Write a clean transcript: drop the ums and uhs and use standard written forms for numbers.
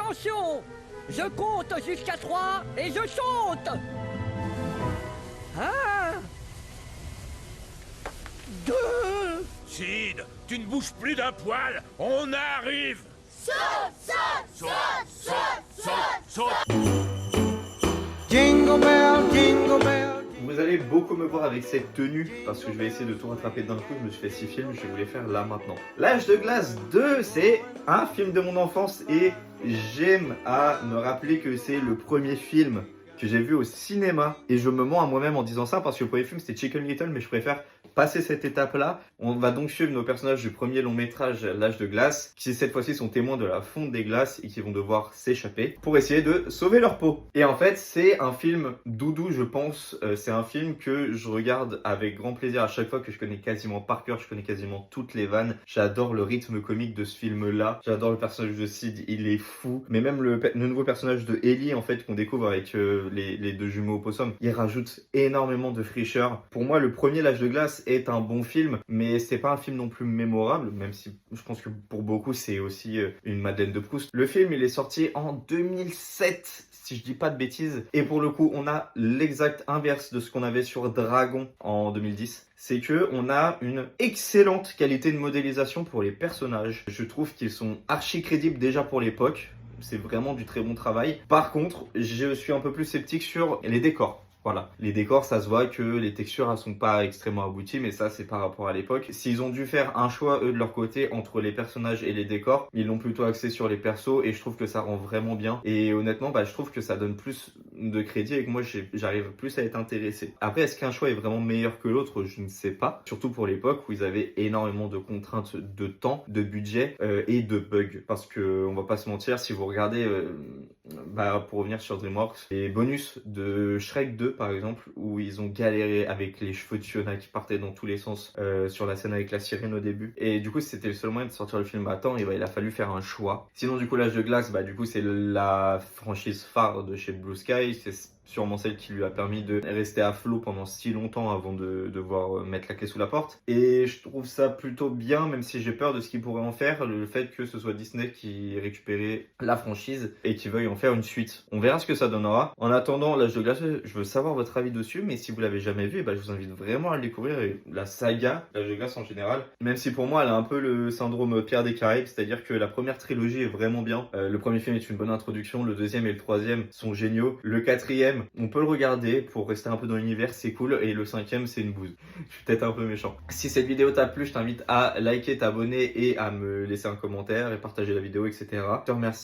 Attention, je compte jusqu'à 3 et je saute. 1, 2. Sid, tu ne bouges plus d'un poil, on arrive. Saute, saute, saute, saute, saute, saute. Jingle bell, jingle bell. Vous allez beaucoup me voir avec cette tenue parce que je vais essayer de tout rattraper d'un coup. Je me suis fait 6 films, je vais vous les faire là maintenant. L'Âge de glace 2, c'est un film de mon enfance et j'aime à me rappeler que c'est le premier film que j'ai vu au cinéma. Et je me mens à moi-même en disant ça parce que le premier film c'était Chicken Little, mais je préfère passer cette étape-là. On va donc suivre nos personnages du premier long métrage L'Âge de glace, qui cette fois-ci sont témoins de la fonte des glaces et qui vont devoir s'échapper pour essayer de sauver leur peau. Et en fait, c'est un film doudou, je pense. C'est un film que je regarde avec grand plaisir à chaque fois, que je connais quasiment par cœur. Je connais quasiment toutes les vannes. J'adore le rythme comique de ce film-là. J'adore le personnage de Sid, il est fou. Mais même le nouveau personnage de Ellie, en fait, qu'on découvre avec les deux jumeaux opossums, il rajoute énormément de fraîcheur. Pour moi, le premier L'Âge de glace est un bon film, mais c'est pas un film non plus mémorable, même si je pense que pour beaucoup c'est aussi une Madeleine de Proust. Le film il est sorti en 2007 si je dis pas de bêtises, et pour le coup on a l'exact inverse de ce qu'on avait sur Dragon en 2010. C'est que on a une excellente qualité de modélisation pour les personnages. Je trouve qu'ils sont archi crédibles déjà pour l'époque. C'est vraiment du très bon travail. Par contre, je suis un peu plus sceptique sur les décors. Voilà, les décors, ça se voit que les textures, elles sont pas extrêmement abouties, mais ça, c'est par rapport à l'époque. S'ils ont dû faire un choix, eux, de leur côté, entre les personnages et les décors, ils l'ont plutôt axé sur les persos, et je trouve que ça rend vraiment bien. Et honnêtement, je trouve que ça donne plus de crédit, et que moi, j'arrive plus à être intéressé. Après, est-ce qu'un choix est vraiment meilleur que l'autre? Je ne sais pas. Surtout pour l'époque où ils avaient énormément de contraintes de temps, de budget, et de bugs. Parce que, on va pas se mentir, si vous regardez, pour revenir sur DreamWorks, les bonus de Shrek 2, par exemple, où ils ont galéré avec les cheveux de Fiona qui partaient dans tous les sens sur la scène avec la sirène au début. Et du coup, c'était le seul moyen de sortir le film à temps, et il a fallu faire un choix. Sinon, du coup, L'Âge de glace, du coup, c'est la franchise phare de chez Blue Sky. C'est sûrement celle qui lui a permis de rester à flot pendant si longtemps avant de devoir mettre la clé sous la porte. Et je trouve ça plutôt bien, même si j'ai peur de ce qu'il pourrait en faire, le fait que ce soit Disney qui récupérait la franchise et qui veuille en faire une suite. On verra ce que ça donnera. En attendant, L'Âge de glace, je veux savoir votre avis dessus, mais si vous l'avez jamais vu, je vous invite vraiment à le découvrir. Et la saga L'Âge de glace en général, même si pour moi elle a un peu le syndrome Pierre des Caraïbes, c'est-à-dire que la première trilogie est vraiment bien. Le premier film est une bonne introduction, le deuxième et le troisième sont géniaux. Le quatrième, on peut le regarder pour rester un peu dans l'univers, c'est cool. Et le cinquième, c'est une bouse. Je suis peut-être un peu méchant. Si cette vidéo t'a plu, je t'invite à liker, t'abonner et à me laisser un commentaire et partager la vidéo, etc. Je te remercie.